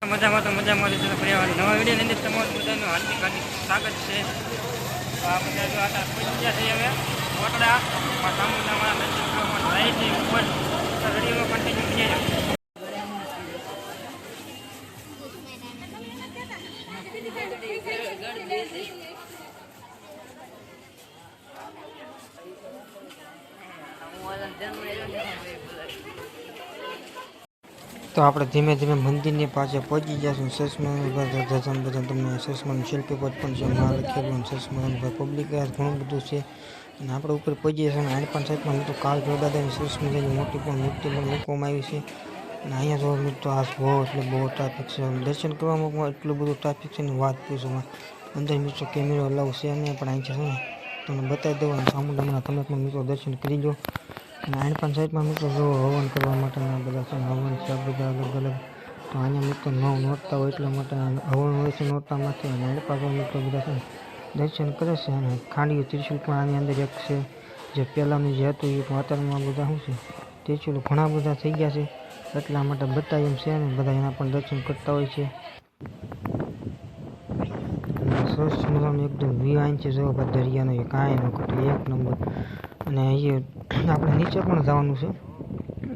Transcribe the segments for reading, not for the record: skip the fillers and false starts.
મજામાં તો મજામાં ફર્યા નવા વિડીયો અંદર તમારું બધાનું હાર્દિક હાર્દિક સ્વાગત છે. તો આ બધા જો આટા પહોંચી ગયા છે હવે કોટડા સામુદામાં દર્શન કરવામાં જાય છે ઉપર વિડીયોમાં કન્ટિન્યુ થઈ જાય. તો આપણે ધીમે ધીમે મંદિરની પાસે પહોંચી જઈશું. સસમાનું બધા તમને સસમાનું શિલ્પી પદ પણ છે, માં લખેલું સસમાનું પબ્લિક ઘણું બધું છે. અને આપણે ઉપર પહોંચી જઈશું. અને 8 સાઈડમાં મિત્રો કાલ જોડાદાની સસમાની મોટી પણ મૂર્તિ પણ મૂકવામાં આવી છે. અને અહીંયા જો મિત્રો આ બહુ એટલે બહુ ટ્રાફિક છે. દર્શન કરવામાં પણ એટલું બધું ટ્રાફિક છે ને વાત પૂછો. અંદર મિત્રો કેમેરો અલાઉ છે અને પણ અહીં છે ને તમને બતાવી દઉં. અને સામુદામાં તમે પણ મિત્રો દર્શન કરી દો. અને 8 સાઈડમાં મિત્રો જો હવન કરવા માટેના બધા છે, હવન છે બધા અલગ અલગ. તો અહીંયા મિત્રો નોરતા હોય એટલા માટે હવન હોય છે નોરતામાંથી. અને એની પાસે મિત્રો બધા છે દર્શન કરે છે. અને ખાંડીયું ત્રિશુલ પણ આની અંદર એક છે, જે પહેલાંનું જે હતું એ વાતાવરણમાં બધા શું છે ત્રિશુલ ઘણા બધા થઈ ગયા છે એટલા માટે બધા એમ છે. ને બધા એના પણ દર્શન કરતા હોય છે. સરસ મજાનું એકદમ વ્યૂ છે જો દરિયાનો એ કાંઈ ન ઘટે એક નંબર. અને અહીં આપણે નીચે પણ જવાનું છે.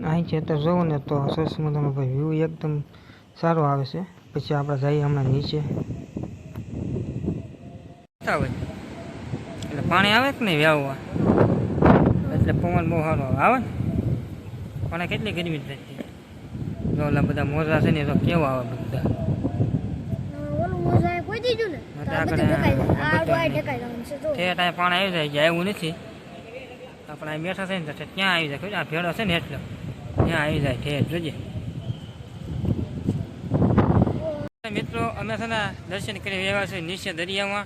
અહીં છે તો જોવો ને તો સરસ મજાનો વ્યૂ એકદમ સારો આવે છે. પછી આપણે જઈએ હમણાં નીચે. એટલે પાણી આવે કે નહીં વ્યાવવા, એટલે પવન બહુ સારો આવે ને. પણ કેટલી ગરમી થતી જો ઓલા બધા મોજા છે ને તો કેવા આવે બધા. પાણી આવી જાય એવું નથી. આપણે અહીં બેઠા છે ને ત્યાં આવી જાય. આ ભેડો છે ને એટલે ત્યાં આવી જાય ઠેર જોજે. મિત્રો અમે છે ને દર્શન કરી રહ્યા છીએ નીચે દરિયામાં.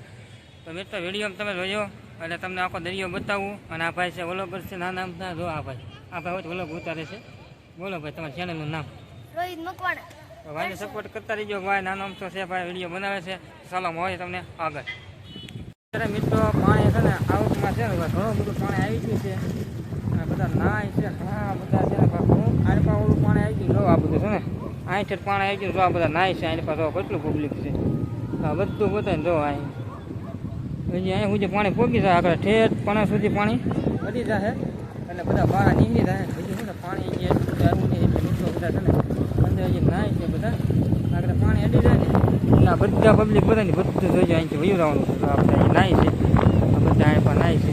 તો મિત્રો વિડીયોમાં તમે જોયો એટલે તમને આખો દરિયો બતાવું. અને આ ભાઈ છે વલોબર છે નાના જો આ ભાઈ હોય વલોબ ઉતારે છે. બોલો ભાઈ તમારા ચેનલનું નામ? રોહિત મકવાણા. તો ભાઈને સપોર્ટ કરતા રહીજો. ભાઈ નાનો અમથો છે ભાઈ, વિડીયો બનાવે છે. ચાલો મળે તમને આગળ. અત્યારે મિત્રો પાણી છે ને આવકમાં છે ને ઘણું બધું પાણી આવી ગયું છે. અને બધા નાય છે ઘણા બધા છે ને આરપા ઓલું પાણી આવી ગયું. જો આ બધું છે ને અહીંથી પાણી આવી ગયું. જો આ બધા નાય છે આની પાસે કેટલું પબ્લિક છે. આ બધું બતાવીને જો અહીં હજી અહીં સુધી પાણી પહોંચી જાય. આગળ ઠેઠ પણ સુધી પાણી વધી જાય એટલે બધા બહાર નીકળી જાય. હજી છે ને પાણી જે આવ્યું નહીં એટલે મિત્રો બધા છે ને અંદર હજી નાય છે બધા. આગળ પાણી અડી જાય ને એટલે આ બધા પબ્લિક બધાને બધું જોઈ જાય. અહીંથી વયું જવાનું છે. આપણે નાય છે આ બધા અહીં પણ નાય છે.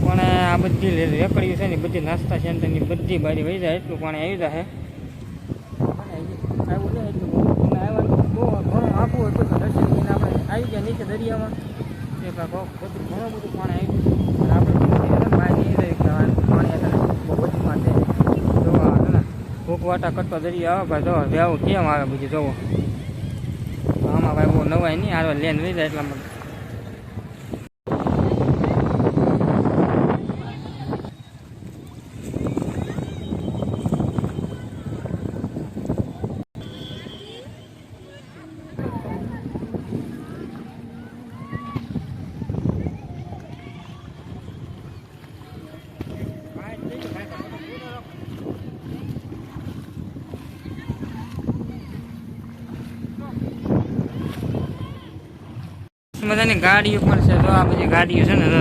પણ આ બધી રેકડીઓ છે ને બધી નાસ્તા સેન્ટરની બધી બારી વહી જાય એટલું પાણી આવી જાય. આવ્યું છે એટલું તમે આવ્યા બહુ ઘણું આપવું હોય તો દર્શન કરીને આપણે આવી ગયા નીચે દરિયામાં. એ બધું ઘણું બધું પાણી આવી ગયું. આપણે પાણી બહુ વધુમાં છે. જોવા છે ને ભૂખવાટા કરતો દરિયા આવે ભાઈ. જો વ્યાવું કેમ આવે બીજું જોવો. આમાં ભાઈ બહુ નવાય નહીં હારવા લેન વહી જાય એટલા માટે. મજાની ગાડીઓ પણ છે. જો આ બધી ગાડીઓ છે ને એક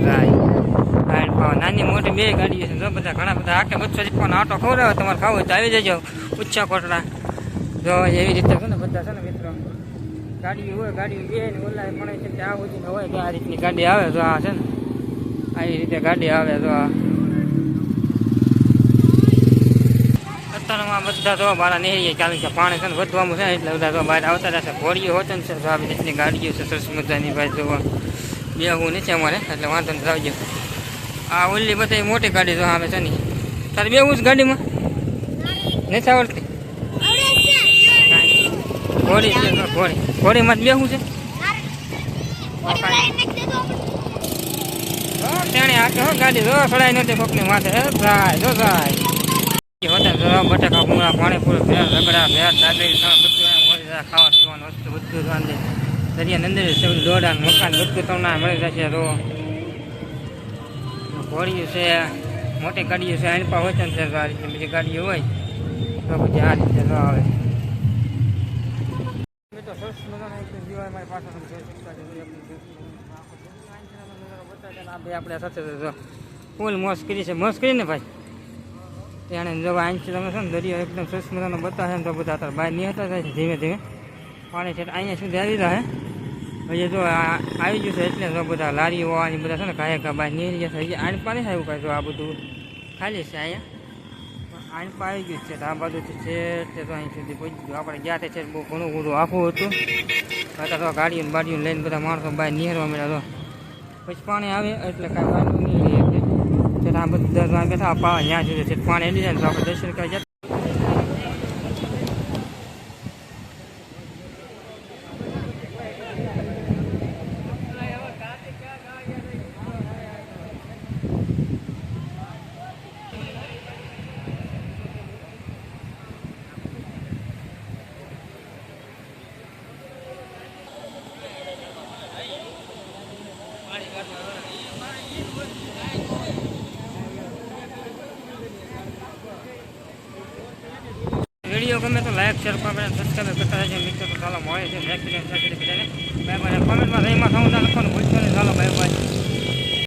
જાય નાની મોટી બે ગાડીઓ છે. જો બધા ઘણા બધા આખે 200 પણ આટો ખવડાવે. તમારે ખાવું હોય તો આવી જજો ઊંચા કોટડા. જો એવી રીતે છે ને બધા છે ને મિત્રો ગાડીઓ હોય. ગાડીઓ બે ને ઓલા પણ છે ત્યાં સુધી ન હોય તો આ રીતની ગાડી આવે. જો આ છે ને આવી રીતે ગાડી આવે. જો આ અત્યારમાં બધા તો બહાર નહીં કારણ કે પાણી છે ને વધવાનું છે એટલે બધા તો બહાર આવતા રહેશે. ઘોડીઓ હોતે ને છે તો આવી રીતની ગાડીઓ છે સરસ મજાની ભાઈ. જોવા બેહવું નથી અમારે એટલે વાંધો ને આવજો. આ ઓલી બધા મોટી ગાડી જો આવે છે ને તારે બેવું જ ગાડીમાં નથી આવડતી. ઘોડી છે ઘોડીમાં જ બેહવું છે. તેણે આખે હો ગાડી જો સડાઈ નથી કોકની માથે જાય જો જાય. બટાકા ભૂંગળા પાણીપુરી ભેળ રગડા ભેળ દાદરી બધું મળી જાય. ખાવા પીવાનું વસ્તુ બધું અંદર દરિયા અંદર છે. દોડા મકાન બધું તમને મળી જશે. તો ઘોડીઓ છે મોટી ગાડીઓ છે. એની પાસે હોય છે આ રીતની બીજી ગાડીઓ હોય તો પછી આ રીતે જો આવે. આ બે આપણે સાથે જો ફૂલ મોજ કરી છે, મોજ કરીને ભાઈ. ત્યાં જો અહીંથી તમે છે ને દરિયો એકદમ સરસ મજાનો બતાવે ને તો બધા અત્યારે બહાર નીકળતા જાય છે ધીમે ધીમે. પાણી છે અહીંયા સુધી આવી રહ્યા હજી જો આવી ગયું છે એટલે જો બધા લારીઓ અને બધા છે ને કાંઈ બહાર નીકળી ગયા છે. હજી આણપા નહીં આવ્યું કાંઈ, જો આ બધું ખાલી છે અહીંયા. આણપા આવી ગયું છે તો આ બાજુથી છે તે તો અહીં સુધી પહોંચી ગયું. આપણે ગયા છે બહુ ઘણું બધું આખું હતું. અત્યારે તો ગાડીઓ બાડીઓ લઈને બધા માણસો બહાર નીકળવા મળ્યા. તો પછી પાણી આવે એટલે કાંઈ વાંધો નહીં રહે. એટલે આ બધા બેઠા ત્યાં સુધી છે પાણી એની જાય તો આપણે દર્શન કરી જતા. વિડીયો ગમે તો લાઈક શેર સબસ્ક્રાઈબ કરતા રહેજો મિત્રો. તો ચાલો મળે છે નેક્સ્ટ ટાઈમ સાથે બધાને બાય બાય. કોમેન્ટમાં રહીમાં થવું લખવાનું ભૂલશો નહીં. ચાલો બાય બાય.